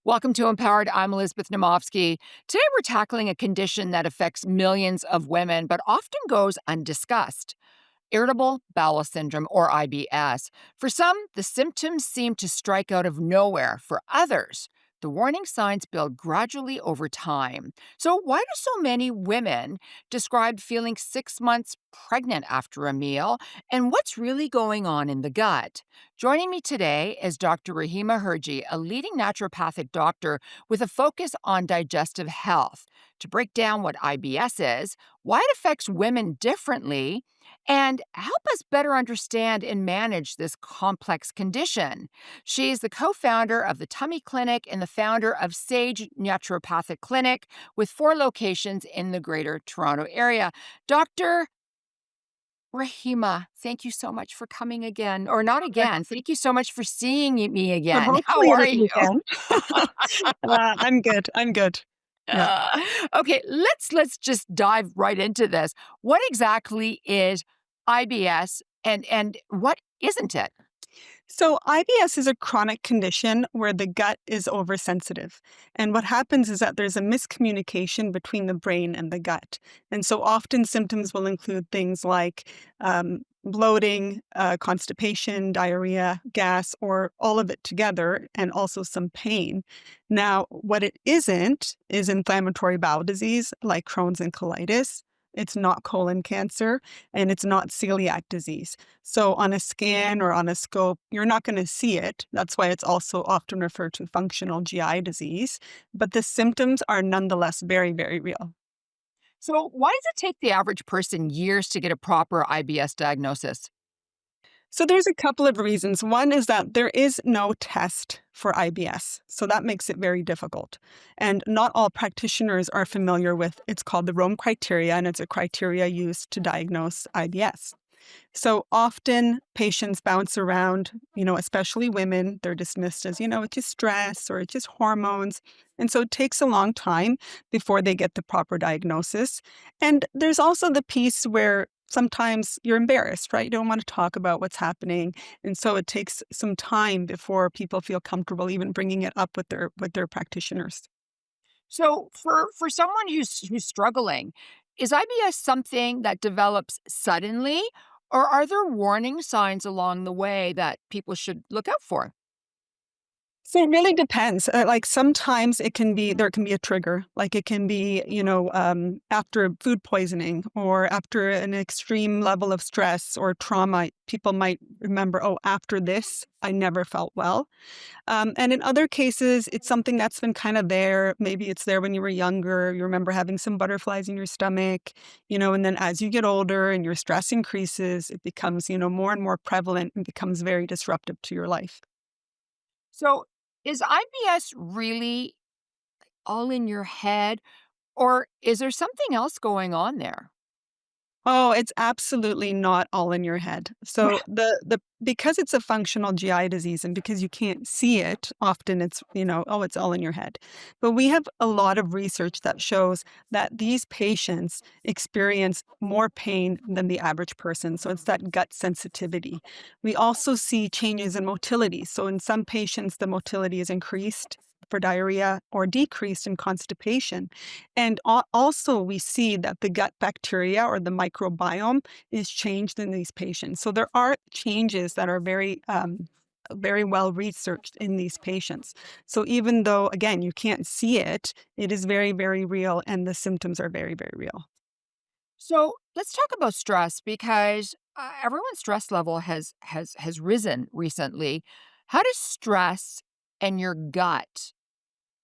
Welcome to Empowered. I'm Elizabeth Naumovski. Today, we're tackling a condition that affects millions of women, but often goes undiscussed. Irritable bowel syndrome, or IBS. For some, the symptoms seem to strike out of nowhere. For others, the warning signs build gradually over time. So, why do so many women describe feeling 6 months pregnant after a meal? And what's really going on in the gut? Joining me today is Dr. Rahima Hirji, a leading naturopathic doctor with a focus on digestive health, to break down what IBS is, why it affects women differently, and help us better understand and manage this complex condition. She's the co founder of the Tummy Clinic and the founder of Sage Naturopathic Clinic, with 4 locations in the Greater Toronto Area. Dr. Rahima, thank you so much for coming again, or not again. Thank you so much for seeing me So again. How hopefully are this you? weekend. I'm good. I'm good. Yeah. Uh, okay, let's just dive right into this. What exactly is IBS and what isn't it? So IBS is a chronic condition where the gut is oversensitive. And what happens is that there's a miscommunication between the brain and the gut. And so often symptoms will include things like bloating, constipation, diarrhea, gas, or all of it together, and also some pain. Now, what it isn't is inflammatory bowel disease like Crohn's and colitis. It's not colon cancer, and it's not celiac disease. So on a scan or on a scope, you're not going to see it. That's why it's also often referred to functional GI disease. But the symptoms are nonetheless very, very real. So, why does it take the average person years to get a proper IBS diagnosis? So there's a couple of reasons. One is that there is no test for IBS. So that makes it very difficult. And not all practitioners are familiar with it's called the Rome criteria, and it's a criteria used to diagnose IBS. So often patients bounce around, especially women. They're dismissed as, it's just stress or it's just hormones. And so it takes a long time before they get the proper diagnosis. And there's also the piece where sometimes you're embarrassed, right? You don't want to talk about what's happening. And so it takes some time before people feel comfortable even bringing it up with their practitioners. So, for someone who's struggling, is IBS something that develops suddenly, or are there warning signs along the way that people should look out for? So it really depends. Like sometimes there can be a trigger. Like it can be, after food poisoning or after an extreme level of stress or trauma, people might remember, oh, after this, I never felt well. And in other cases, it's something that's been kind of there. Maybe it's there when you were younger. You remember having some butterflies in your stomach, and then as you get older and your stress increases, it becomes, more and more prevalent and becomes very disruptive to your life. So, is IBS really all in your head, or is there something else going on there? Oh, it's absolutely not all in your head. So the because it's a functional GI disease and because you can't see it, often it's, oh, it's all in your head. But we have a lot of research that shows that these patients experience more pain than the average person. So it's that gut sensitivity. We also see changes in motility. So in some patients, the motility is increased for diarrhea or decreased in constipation. And also, we see that the gut bacteria or the microbiome is changed in these patients. So there are changes that are very well researched in these patients. So even though, again, you can't see it, it is very, very real, and the symptoms are very, very real. So let's talk about stress because everyone's stress level has risen recently. How does stress and your gut,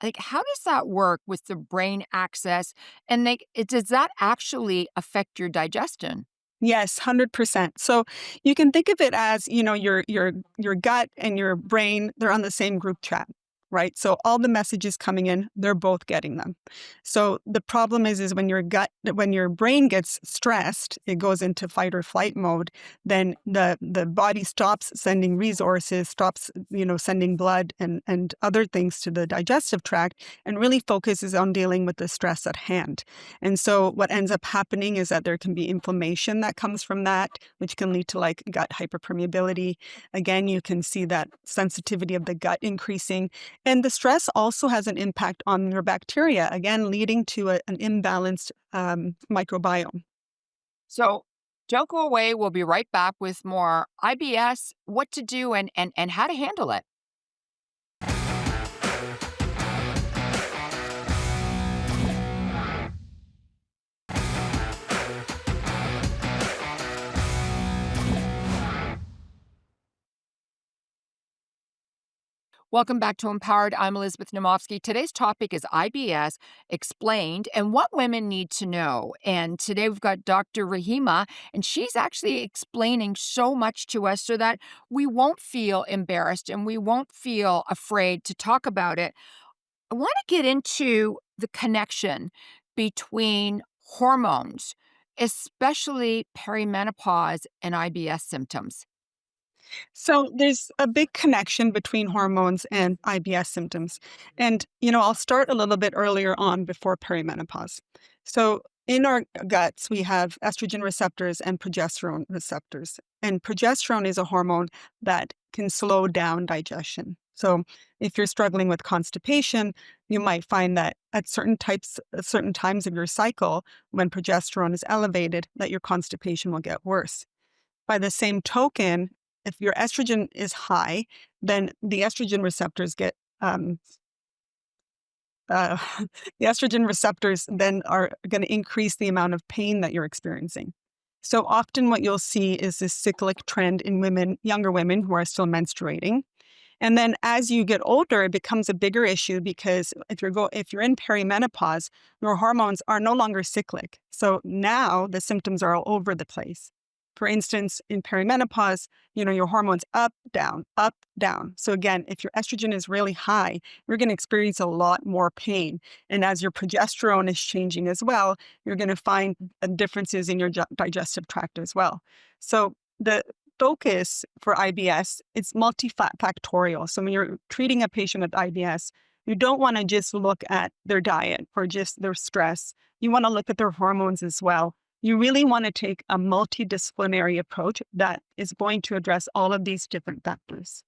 like, how does that work with the brain access? And does that actually affect your digestion? Yes, 100%. So you can think of it as, your gut and your brain, they're on the same group chat, right? So all the messages coming in, they're both getting them. So the problem is when your brain gets stressed, it goes into fight or flight mode, then the body stops sending resources, stops, sending blood and other things to the digestive tract and really focuses on dealing with the stress at hand. And so what ends up happening is that there can be inflammation that comes from that, which can lead to like gut hyperpermeability. Again, you can see that sensitivity of the gut increasing. And the stress also has an impact on your bacteria, again, leading to an imbalanced microbiome. So don't go away. We'll be right back with more IBS, what to do, and how to handle it. Welcome back to Empowered. I'm Elizabeth Naumovski. Today's topic is IBS explained and what women need to know. And today we've got Dr. Rahima, and she's actually explaining so much to us so that we won't feel embarrassed and we won't feel afraid to talk about it. I want to get into the connection between hormones, especially perimenopause and IBS symptoms. So there's a big connection between hormones and IBS symptoms. And, I'll start a little bit earlier on before perimenopause. So in our guts, we have estrogen receptors and progesterone receptors. And progesterone is a hormone that can slow down digestion. So if you're struggling with constipation, you might find that at certain times of your cycle, when progesterone is elevated, that your constipation will get worse. By the same token, if your estrogen is high, then the estrogen receptors get uh, the estrogen receptors then are going to increase the amount of pain that you're experiencing. So often, what you'll see is this cyclic trend in women, younger women who are still menstruating. And then as you get older, it becomes a bigger issue because if you're in perimenopause, your hormones are no longer cyclic. So now the symptoms are all over the place. For instance, in perimenopause, your hormones up, down, up, down. So again, if your estrogen is really high, you're going to experience a lot more pain. And as your progesterone is changing as well, you're going to find differences in your digestive tract as well. So the focus for IBS, it's multifactorial. So when you're treating a patient with IBS, you don't want to just look at their diet or just their stress. You want to look at their hormones as well. You really want to take a multidisciplinary approach that is going to address all of these different factors.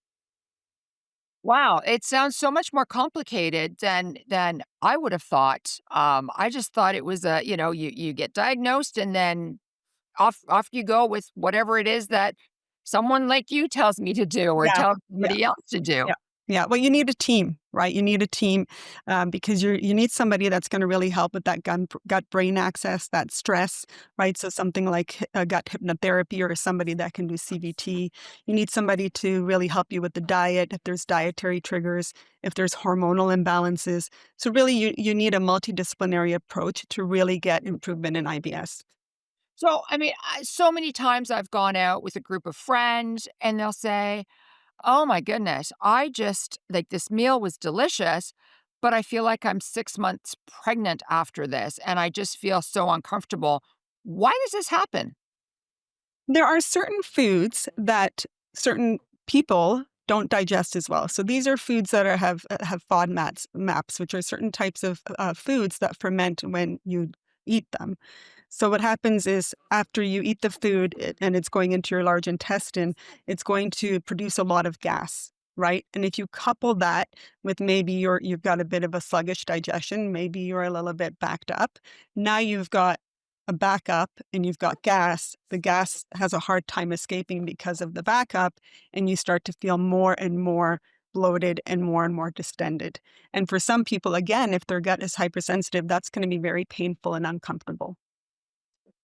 Wow, it sounds so much more complicated than I would have thought. I just thought it was you get diagnosed and then off you go with whatever it is that someone like you tells me to do or Yeah, tells yeah. somebody else to do. Yeah. Yeah. Well, you need a team, right? You need a team because you need somebody that's going to really help with that gut brain access, that stress, right? So something like gut hypnotherapy or somebody that can do CBT. You need somebody to really help you with the diet, if there's dietary triggers, if there's hormonal imbalances. So really, you need a multidisciplinary approach to really get improvement in IBS. So, I mean, so many times I've gone out with a group of friends and they'll say, "Oh my goodness, I just like this meal was delicious, but I feel like I'm 6 months pregnant after this and I just feel so uncomfortable." Why does this happen? There are certain foods that certain people don't digest as well. So these are foods that have FODMAPs, which are certain types of foods that ferment when you eat them. So what happens is after you eat the food and it's going into your large intestine, it's going to produce a lot of gas, right? And if you couple that with maybe you've got a bit of a sluggish digestion, maybe you're a little bit backed up. Now you've got a backup and you've got gas. The gas has a hard time escaping because of the backup, and you start to feel more and more bloated and more distended. And for some people, again, if their gut is hypersensitive, that's going to be very painful and uncomfortable.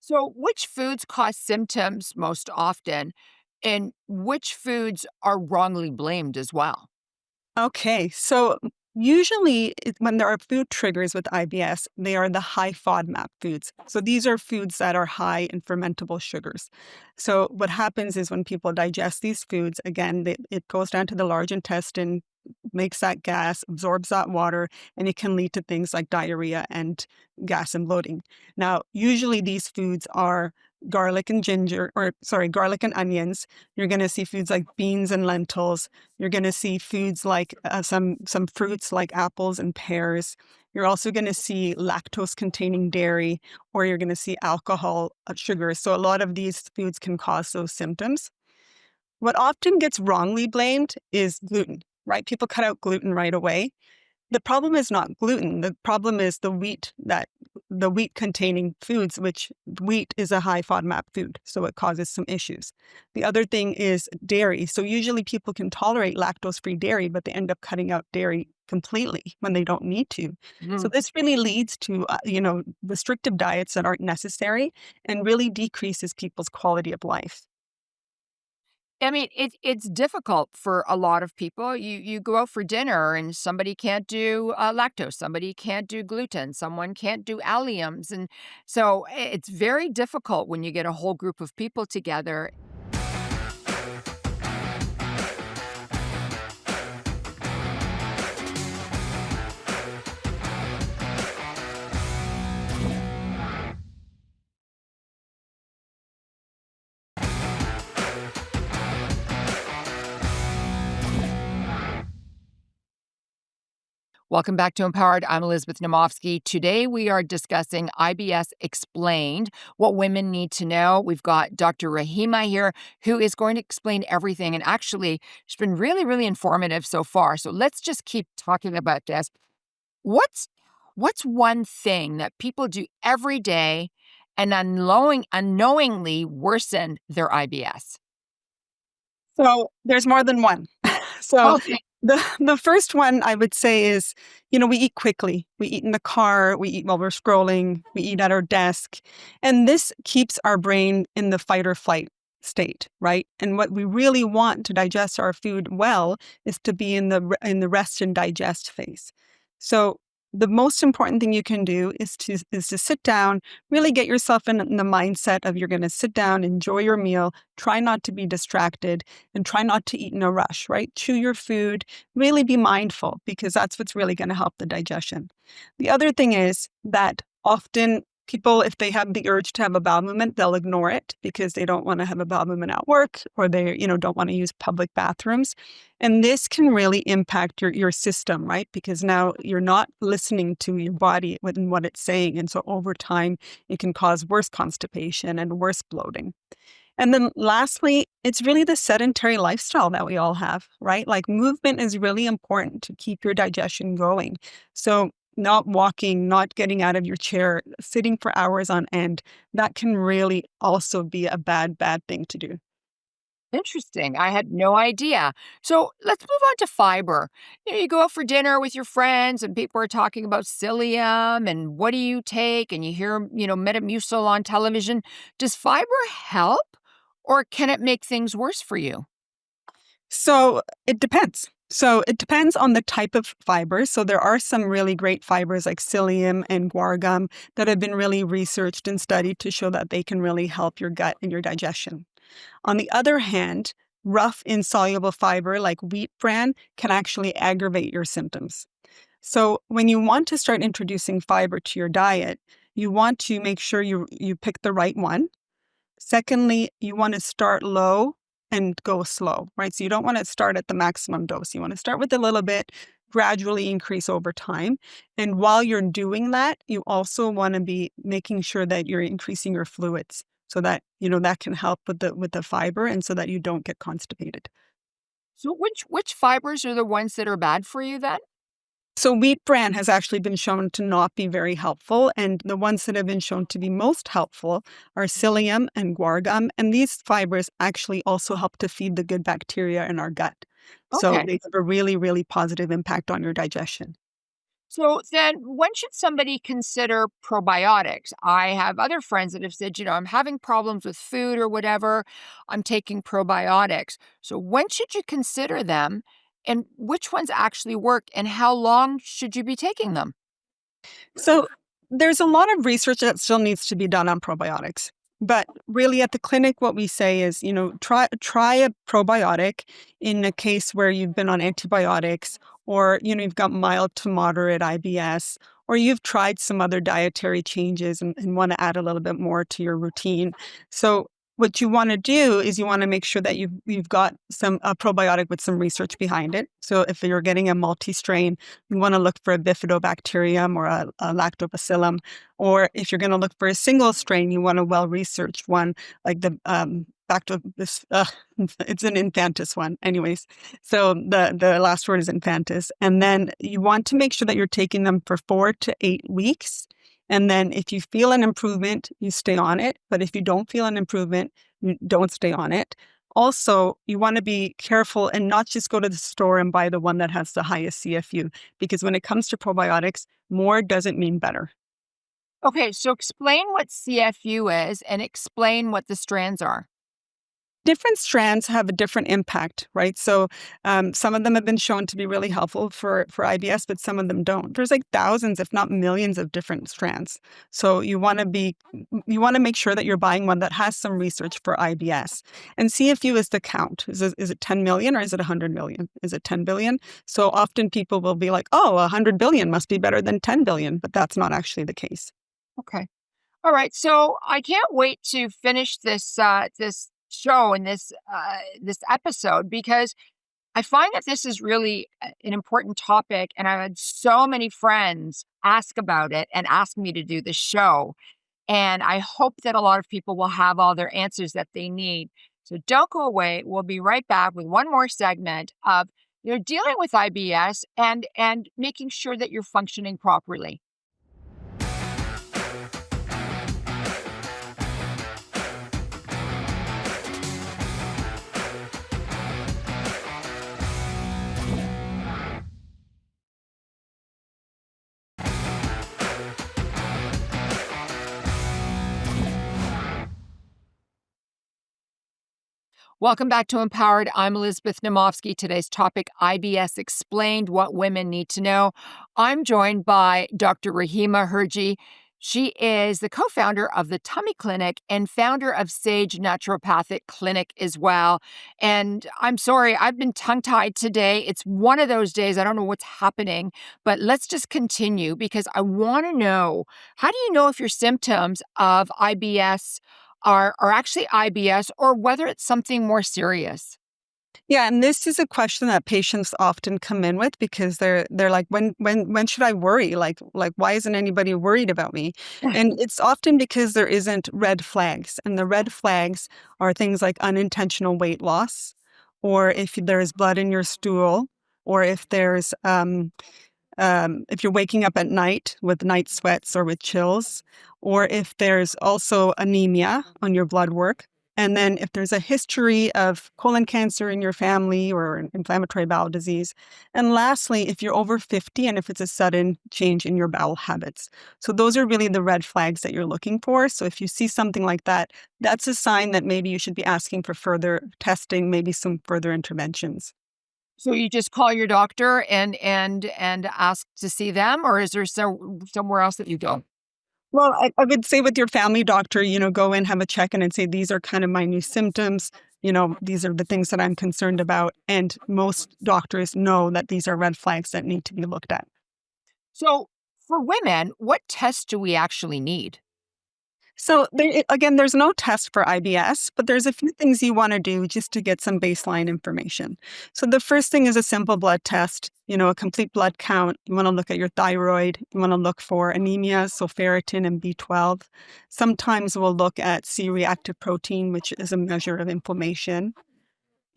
So, which foods cause symptoms most often, and which foods are wrongly blamed as well? Okay, so usually when there are food triggers with IBS, they are the high FODMAP foods. So these are foods that are high in fermentable sugars. So what happens is when people digest these foods, again, it goes down to the large intestine, makes that gas, absorbs that water, and it can lead to things like diarrhea and gas and bloating. Now, usually these foods are garlic and onions. You're going to see foods like beans and lentils. You're going to see foods like some fruits like apples and pears. You're also going to see lactose-containing dairy, or you're going to see alcohol, sugar. So a lot of these foods can cause those symptoms. What often gets wrongly blamed is gluten, right? People cut out gluten right away. The problem is not gluten. The problem is the wheat containing foods, which wheat is a high FODMAP food, so it causes some issues. The other thing is dairy. So usually people can tolerate lactose-free dairy, but they end up cutting out dairy completely when they don't need to. So Mhm. this really leads to, restrictive diets that aren't necessary and really decreases people's quality of life. I mean, it's difficult for a lot of people. You go out for dinner and somebody can't do lactose, somebody can't do gluten, someone can't do alliums, and so it's very difficult when you get a whole group of people together. Welcome back to Empowered. I'm Elizabeth Naumovski. Today we are discussing IBS Explained, what women need to know. We've got Dr. Rahima here, who is going to explain everything. And actually, she's been really, really informative so far. So let's just keep talking about this. What's what's one thing that people do every day and unknowingly worsen their IBS? So there's more than one. So Okay. the first one I would say is, we eat quickly. We eat in the car, we eat while we're scrolling, we eat at our desk. And this keeps our brain in the fight or flight state, right? And what we really want to digest our food well is to be in the rest and digest phase. So the most important thing you can do is to sit down, really get yourself in the mindset of you're going to sit down, enjoy your meal, try not to be distracted, and try not to eat in a rush, right? Chew your food, really be mindful because that's what's really going to help the digestion. The other thing is that often people, if they have the urge to have a bowel movement, they'll ignore it because they don't want to have a bowel movement at work or they, don't want to use public bathrooms. And this can really impact your system, right? Because now you're not listening to your body and what it's saying. And so over time, it can cause worse constipation and worse bloating. And then lastly, it's really the sedentary lifestyle that we all have, right? Like movement is really important to keep your digestion going. So not walking, not getting out of your chair, sitting for hours on end, that can really also be a bad thing to do. Interesting. I had no idea. So let's move on to fiber. You go out for dinner with your friends and people are talking about psyllium and what do you take? And you hear, Metamucil on television. Does fiber help or can it make things worse for you? So it depends. So it depends on the type of fiber. So there are some really great fibers like psyllium and guar gum that have been really researched and studied to show that they can really help your gut and your digestion. On the other hand, rough insoluble fiber like wheat bran can actually aggravate your symptoms. So when you want to start introducing fiber to your diet, you want to make sure you pick the right one. Secondly, you want to start low and go slow, right? So you don't want to start at the maximum dose. You want to start with a little bit, gradually increase over time. And while you're doing that, you also want to be making sure that you're increasing your fluids so that, that can help with the fiber and so that you don't get constipated. So which fibers are the ones that are bad for you then? So wheat bran has actually been shown to not be very helpful, and the ones that have been shown to be most helpful are psyllium and guar gum, and these fibers actually also help to feed the good bacteria in our gut. So Okay. they have a really, really positive impact on your digestion. So then when should somebody consider probiotics? I have other friends that have said, I'm having problems with food or whatever. I'm taking probiotics. So when should you consider them and which ones actually work and how long should you be taking them? So there's a lot of research that still needs to be done on probiotics. But really at the clinic, what we say is, try a probiotic in a case where you've been on antibiotics or, you've got mild to moderate IBS, or you've tried some other dietary changes and want to add a little bit more to your routine. So what you want to do is you want to make sure that you've got a probiotic with some research behind it. So if you're getting a multi-strain, you want to look for a bifidobacterium or a lactobacillum. Or if you're going to look for a single strain, you want a well-researched one like the back to this, it's an infantis one. Anyways, so the last word is infantis. And then you want to make sure that you're taking them for 4 to 8 weeks. And then if you feel an improvement, you stay on it. But if you don't feel an improvement, you don't stay on it. Also, you want to be careful and not just go to the store and buy the one that has the highest CFU, because when it comes to probiotics, more doesn't mean better. Okay, so explain what CFU is and explain what the strands are. Different strands have a different impact, right? So some of them have been shown to be really helpful for IBS, but some of them don't. There's like thousands, if not millions, of different strands. So you want to make sure that you're buying one that has some research for IBS. And CFU is the count. Is it 10 million or is it 100 million? Is it 10 billion? So often people will be like, oh, 100 billion must be better than 10 billion, but that's not actually the case. Okay. All right. So I can't wait to finish this show and this episode, because I find that this is really an important topic, and I've had so many friends ask about it and ask me to do the show. And I hope that a lot of people will have all their answers that they need. So don't go away. We'll be right back with one more segment of dealing with IBS and making sure that you're functioning properly. Welcome back to Empowered. I'm Elizabeth Naumovski. Today's topic, IBS Explained, What Women Need to Know. I'm joined by Dr. Rahima Hirji. She is the co-founder of the Tummy Clinic and founder of Sage Naturopathic Clinic as well. And I'm sorry, I've been tongue-tied today. It's one of those days. I don't know what's happening, but let's just continue, because I want to know, how do you know if your symptoms of IBS are actually IBS, or whether it's something more serious? Yeah, and this is a question that patients often come in with, because they're like, when should I worry? Like why isn't anybody worried about me? And it's often because there isn't red flags, and the red flags are things like unintentional weight loss, or if there's blood in your stool, or if you're waking up at night with night sweats or with chills, or if there's also anemia on your blood work. And then if there's a history of colon cancer in your family or an inflammatory bowel disease. And lastly, if you're over 50 and if it's a sudden change in your bowel habits. So those are really the red flags that you're looking for. So if you see something like that, that's a sign that maybe you should be asking for further testing, maybe some further interventions. So you just call your doctor and ask to see them, or is there somewhere else that you go? Well, I would say with your family doctor, go in, have a check-in and say, these are kind of my new symptoms. These are the things that I'm concerned about. And most doctors know that these are red flags that need to be looked at. So for women, what tests do we actually need? So again, there's no test for IBS, but there's a few things you want to do just to get some baseline information. So the first thing is a simple blood test, a complete blood count. You want to look at your thyroid. You want to look for anemia, so ferritin and B12. Sometimes we'll look at C-reactive protein, which is a measure of inflammation.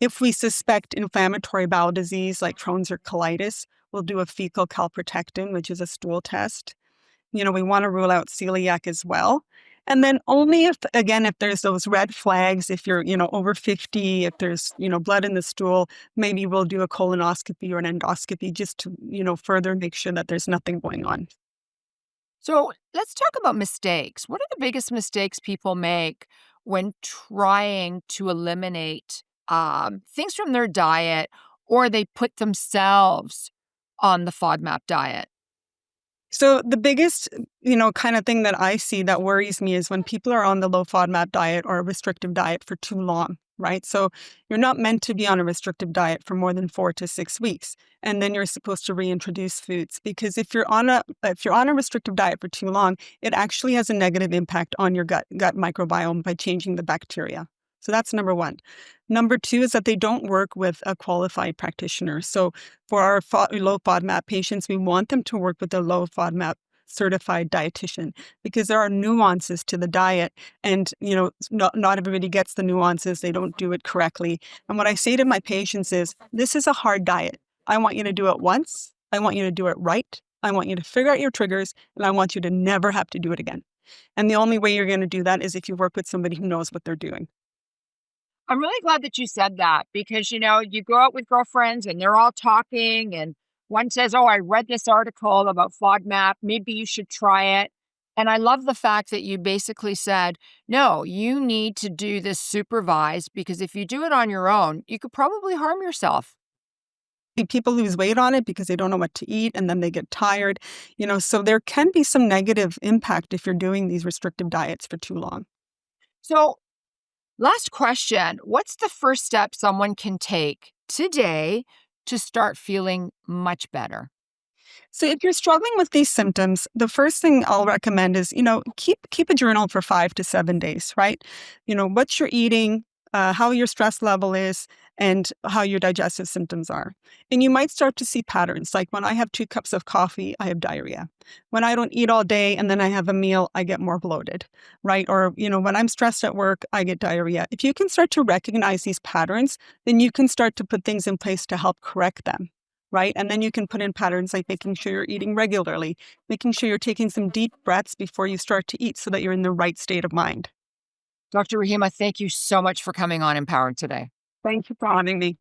If we suspect inflammatory bowel disease like Crohn's or colitis, we'll do a fecal calprotectin, which is a stool test. We want to rule out celiac as well. And then only if there's those red flags, if you're, over 50, if there's, blood in the stool, maybe we'll do a colonoscopy or an endoscopy just to, further make sure that there's nothing going on. So let's talk about mistakes. What are the biggest mistakes people make when trying to eliminate things from their diet, or they put themselves on the FODMAP diet? So the biggest, kind of thing that I see that worries me is when people are on the low FODMAP diet or a restrictive diet for too long, right? So you're not meant to be on a restrictive diet for more than 4 to 6 weeks, and then you're supposed to reintroduce foods, because if you're on a restrictive diet for too long, it actually has a negative impact on your gut microbiome by changing the bacteria. So that's number one. Number two is that they don't work with a qualified practitioner. So for our low FODMAP patients, we want them to work with a low FODMAP certified dietitian, because there are nuances to the diet, and not everybody gets the nuances. They don't do it correctly. And what I say to my patients is, this is a hard diet. I want you to do it once. I want you to do it right. I want you to figure out your triggers, and I want you to never have to do it again. And the only way you're going to do that is if you work with somebody who knows what they're doing. I'm really glad that you said that because, you go out with girlfriends and they're all talking, and one says, "Oh, I read this article about FODMAP. Maybe you should try it." And I love the fact that you basically said, no, you need to do this supervised because if you do it on your own, you could probably harm yourself. People lose weight on it because they don't know what to eat, and then they get tired. So there can be some negative impact if you're doing these restrictive diets for too long. So, last question. What's the first step someone can take today to start feeling much better? So if you're struggling with these symptoms, the first thing I'll recommend is, keep a journal for 5 to 7 days, right? What you're eating, how your stress level is, and how your digestive symptoms are. And you might start to see patterns. Like when I have 2 cups of coffee, I have diarrhea. When I don't eat all day and then I have a meal, I get more bloated, right? Or, when I'm stressed at work, I get diarrhea. If you can start to recognize these patterns, then you can start to put things in place to help correct them. Right. And then you can put in patterns like making sure you're eating regularly, making sure you're taking some deep breaths before you start to eat so that you're in the right state of mind. Dr. Rahima, thank you so much for coming on Empowered today. Thank you for having me.